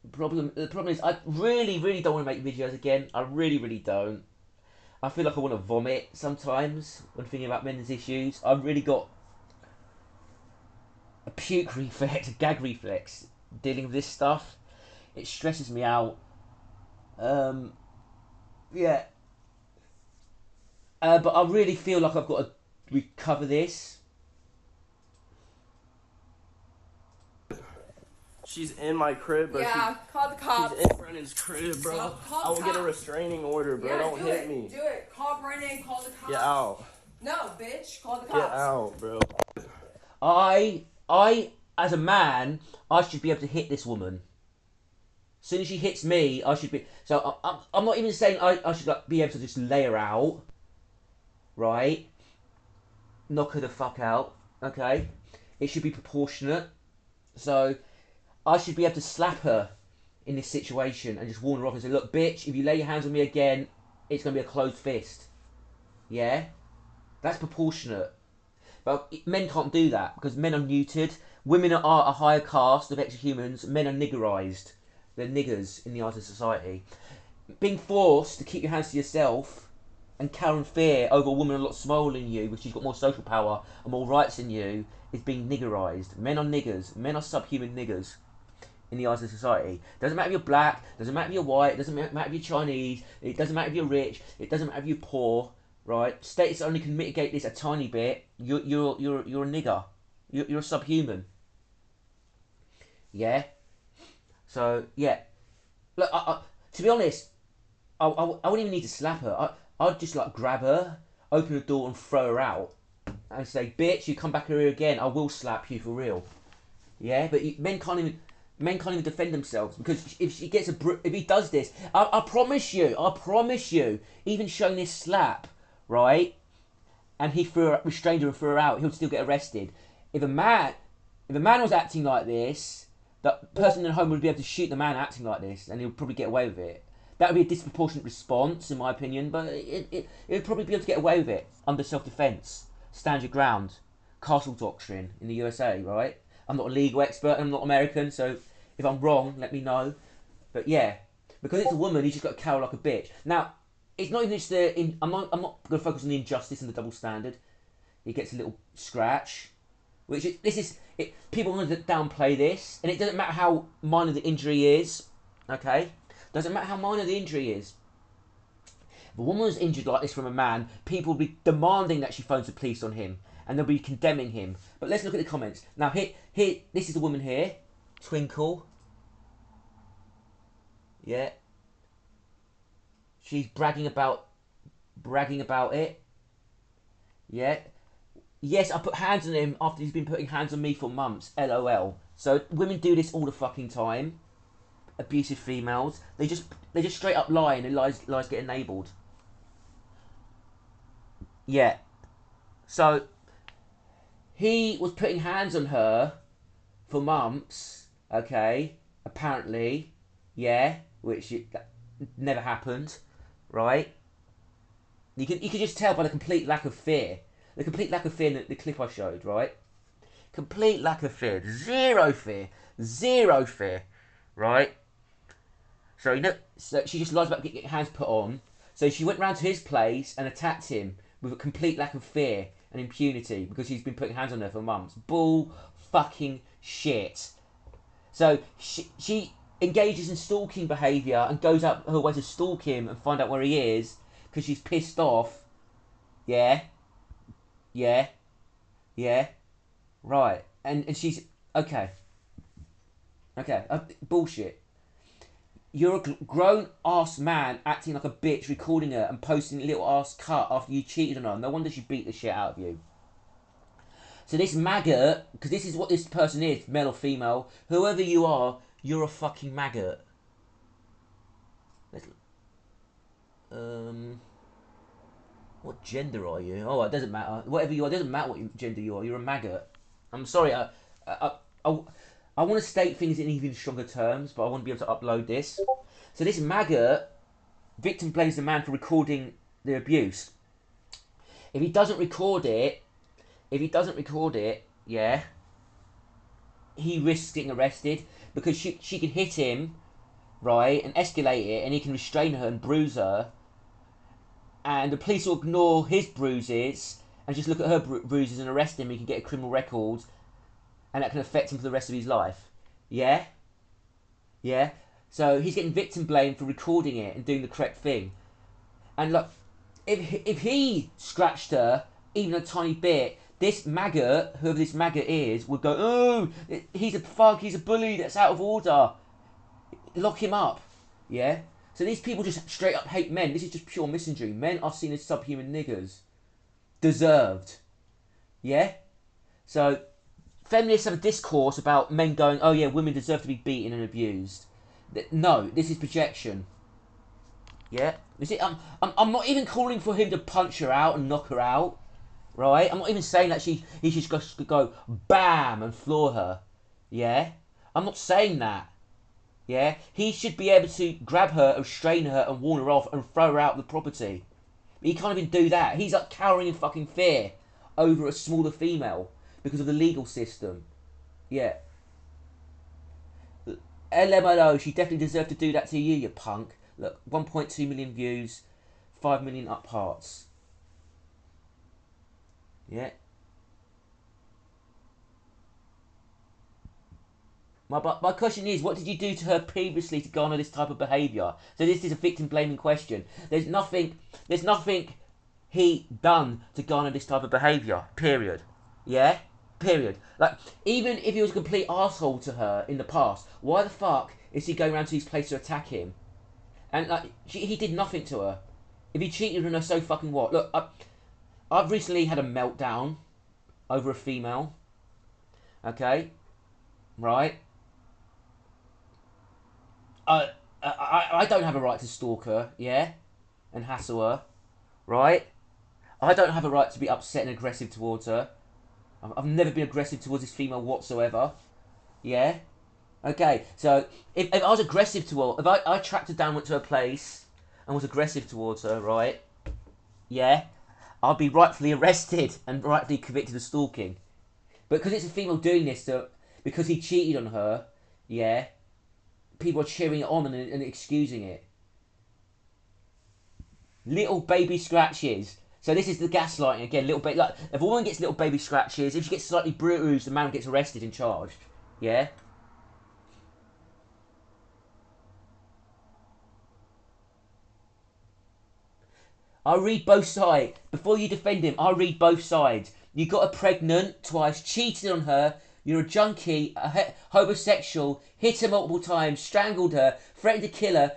The problem is, I really, really don't want to make videos again. I really, really don't. I feel like I want to vomit sometimes when thinking about men's issues. I've really got a puke reflex, a gag reflex, dealing with this stuff. It stresses me out. Um, yeah, but I really feel like I've got to recover this. She's in my crib, bro. Yeah, call the cops. She's in Brennan's crib, bro. Call I will the get a cops. restraining order, bro. Yeah, Don't do hit it. me. Do it. Call Brennan. Call the cops. Get out. No, bitch. Call the Get cops. out, bro. I, as a man, I should be able to hit this woman. As soon as she hits me, I should be. So I'm not even saying I should like be able to just lay her out, right? Knock her the fuck out, okay? It should be proportionate. So I should be able to slap her in this situation and just warn her off and say, look, bitch, if you lay your hands on me again, it's going to be a closed fist. Yeah? That's proportionate. But men can't do that because men are neutered. Women are a higher caste of extra-humans. Men are niggerized. They're niggers in the eyes of society. Being forced to keep your hands to yourself and cower in fear over a woman a lot smaller than you, which she's got more social power and more rights than you, is being niggerized. Men are niggers. Men are subhuman niggers in the eyes of society. Doesn't matter if you're black, doesn't matter if you're white, doesn't matter if you're Chinese, it doesn't matter if you're rich, it doesn't matter if you're poor, right? Status only can mitigate this a tiny bit. You're a nigger. You're a subhuman. Yeah? So, yeah. Look, to be honest, I wouldn't even need to slap her. I'd just like grab her, open the door and throw her out. And say, bitch, you come back here again, I will slap you for real. Yeah? But men can't even defend themselves because if he does this, I promise you, even showing this slap, right, and he restrained her and threw her out, he'll still get arrested. If a man was acting like this, the person in the home would be able to shoot the man acting like this, and he'll probably get away with it. That would be a disproportionate response, in my opinion, but it would probably be able to get away with it under self-defense, stand your ground, castle doctrine in the USA, right? I'm not a legal expert, I'm not American, so if I'm wrong, let me know. But yeah, because it's a woman, you just got to cower like a bitch. Now, it's not even just I'm not going to focus on the injustice and the double standard. He gets a little scratch, which people want to downplay this, and it doesn't matter how minor the injury is. Okay, doesn't matter how minor the injury is. If a woman was injured like this from a man, people will be demanding that she phones the police on him, and they'll be condemning him. But let's look at the comments. Now, here, this is the woman here, Twinkle. Yeah. She's bragging about it. Yeah. Yes, I put hands on him after he's been putting hands on me for months. LOL. So women do this all the fucking time. Abusive females. They just straight up lie and lies get enabled. Yeah. So he was putting hands on her for months. Okay. Apparently. Yeah. Which that never happened. Right. You could just tell by the complete lack of fear. The complete lack of fear in the clip I showed, right? Complete lack of fear. Zero fear. Zero fear. Right? So, so she just lies about getting her hands put on. So she went round to his place and attacked him with a complete lack of fear and impunity because he's been putting hands on her for months. Bull fucking shit. So she engages in stalking behaviour and goes out her way to stalk him and find out where he is because she's pissed off. Yeah. Yeah. Yeah. Right. And she's... Okay. Okay. Bullshit. You're a grown ass man acting like a bitch, recording her and posting a little ass cut after you cheated on her. No wonder she beat the shit out of you. So this maggot, because this is what this person is, male or female, whoever you are, you're a fucking maggot. What gender are you? Oh, it doesn't matter. Whatever you are, it doesn't matter what gender you are. You're a maggot. I'm sorry. I want to state things in even stronger terms, but I want to be able to upload this. So this maggot, victim blames the man for recording the abuse. If he doesn't record it, yeah, he risks getting arrested because she can hit him right, and escalate it, and he can restrain her and bruise her, and the police will ignore his bruises and just look at her bruises and arrest him. He can get a criminal record, and that can affect him for the rest of his life. Yeah? Yeah? So he's getting victim blamed for recording it and doing the correct thing. And look, if he scratched her even a tiny bit, this maggot, whoever this maggot is, would go, oh, he's a thug, he's a bully, that's out of order. Lock him up. Yeah? So these people just straight up hate men. This is just pure misandry. Men are seen as subhuman niggers. Deserved. Yeah? So feminists have a discourse about men going, oh yeah, women deserve to be beaten and abused. No, this is projection. Yeah? You see, I'm not even calling for him to punch her out and knock her out. Right? I'm not even saying that he should just go bam and floor her. Yeah? I'm not saying that. Yeah? He should be able to grab her, restrain her, and warn her off and throw her out of the property. But he can't even do that. He's like cowering in fucking fear over a smaller female because of the legal system. Yeah. LMLO, she definitely deserved to do that to you, you punk. Look, 1.2 million views, 5 million up hearts. Yeah. My question is, what did you do to her previously to garner this type of behaviour? So this is a victim blaming question. There's nothing he done to garner this type of behaviour. Period. Yeah? Period. Like, even if he was a complete asshole to her in the past, why the fuck is he going around to his place to attack him? And like, he did nothing to her. If he cheated on her, so fucking what? Look, I've recently had a meltdown over a female. Okay? Right? I don't have a right to stalk her, yeah? And hassle her, right? I don't have a right to be upset and aggressive towards her. I've never been aggressive towards this female whatsoever, yeah? Okay, so if I was aggressive to her, if I tracked her down, went to her place, and was aggressive towards her, right? Yeah? I'd be rightfully arrested and rightfully convicted of stalking. But because it's a female doing this, because he cheated on her, yeah? People are cheering it on and excusing it. Little baby scratches. So this is the gaslighting again. Little baby, like if a woman gets little baby scratches, if she gets slightly bruised, the man gets arrested and charged. Yeah. I read both sides. Before you defend him, I read both sides. You got her pregnant twice, cheated on her. You're a junkie, a homosexual, hit her multiple times, strangled her, threatened to kill her,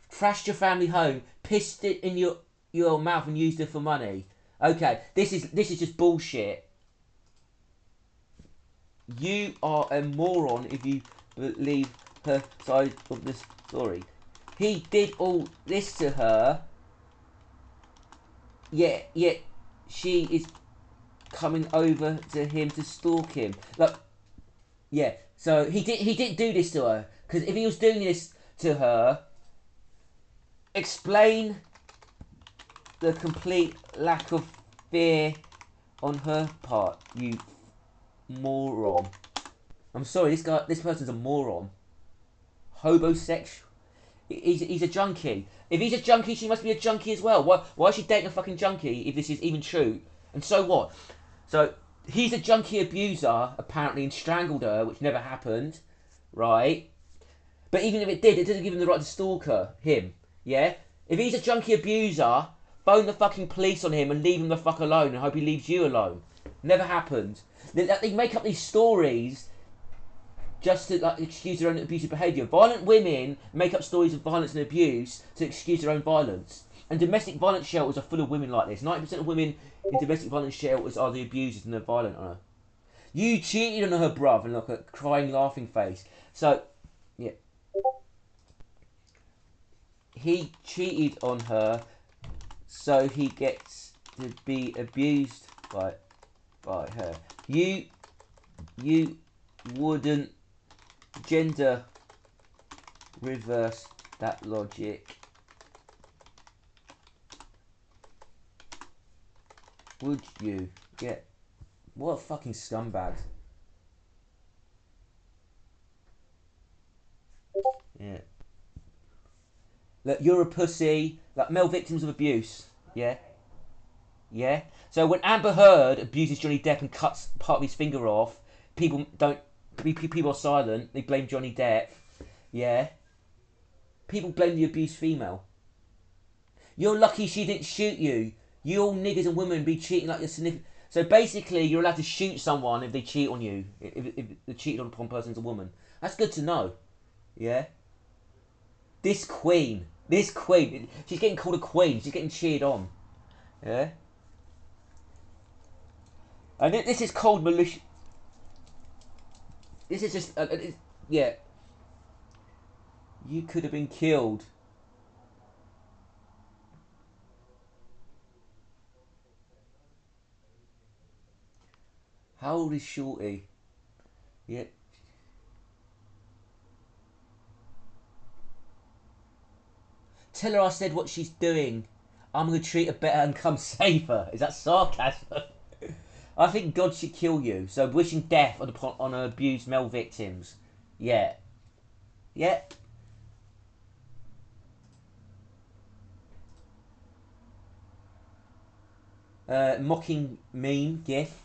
trashed your family home, pissed it in your mouth and used her for money. Okay, this is just bullshit. You are a moron if you believe her side of the story. He did all this to her, yet she is coming over to him to stalk him. Like, yeah. So he didn't do this to her, because if he was doing this to her, explain the complete lack of fear on her part, you moron. I'm sorry, this person's a moron. Hobosexual. He's a junkie. If he's a junkie, she must be a junkie as well. Why is she dating a fucking junkie if this is even true? And so what? So he's a junkie abuser apparently and strangled her, which never happened, right? But even if it did, it doesn't give him the right to stalk her. Him, yeah. If he's a junkie abuser, phone the fucking police on him and leave him the fuck alone and hope he leaves you alone. Never happened. They make up these stories just to like excuse their own abusive behaviour. Violent women make up stories of violence and abuse to excuse their own violence. And domestic violence shelters are full of women like this. 90% of women in domestic violence shelters are the abusers and they're violent on her. You cheated on her, bruv, and look at crying, laughing face. So, yeah. He cheated on her, so he gets to be abused by her. You wouldn't gender reverse that logic, would you? Yeah. What a fucking scumbag. Yeah. Look, you're a pussy. Like male victims of abuse. Yeah, yeah. So when Amber Heard abuses Johnny Depp and cuts part of his finger off, people don't. People are silent. They blame Johnny Depp. Yeah. People blame the abused female. You're lucky she didn't shoot you. You all niggas and women be cheating like your significant. So basically, you're allowed to shoot someone if they cheat on you. If they cheat on a person's a woman. That's good to know. Yeah. This queen, she's getting called a queen. She's getting cheered on. Yeah. And this is cold militia. This is just, yeah. You could have been killed. How old is Shorty? Yeah. Tell her I said what she's doing. I'm going to treat her better and come save her. Is that sarcasm? I think God should kill you. So wishing death on abused male victims. Yeah. Yeah. Mocking meme gif.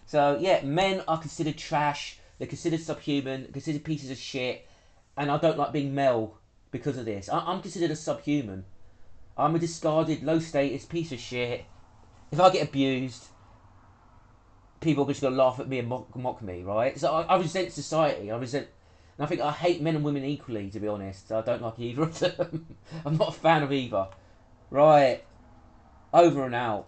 So yeah, men are considered trash. They're considered subhuman. Considered pieces of shit. And I don't like being male because of this. I'm considered a subhuman. I'm a discarded, low status piece of shit. If I get abused, people are just gonna laugh at me and mock me, right? So I resent society. I resent, and I think I hate men and women equally. To be honest, I don't like either of them. I'm not a fan of either. Right, over and out.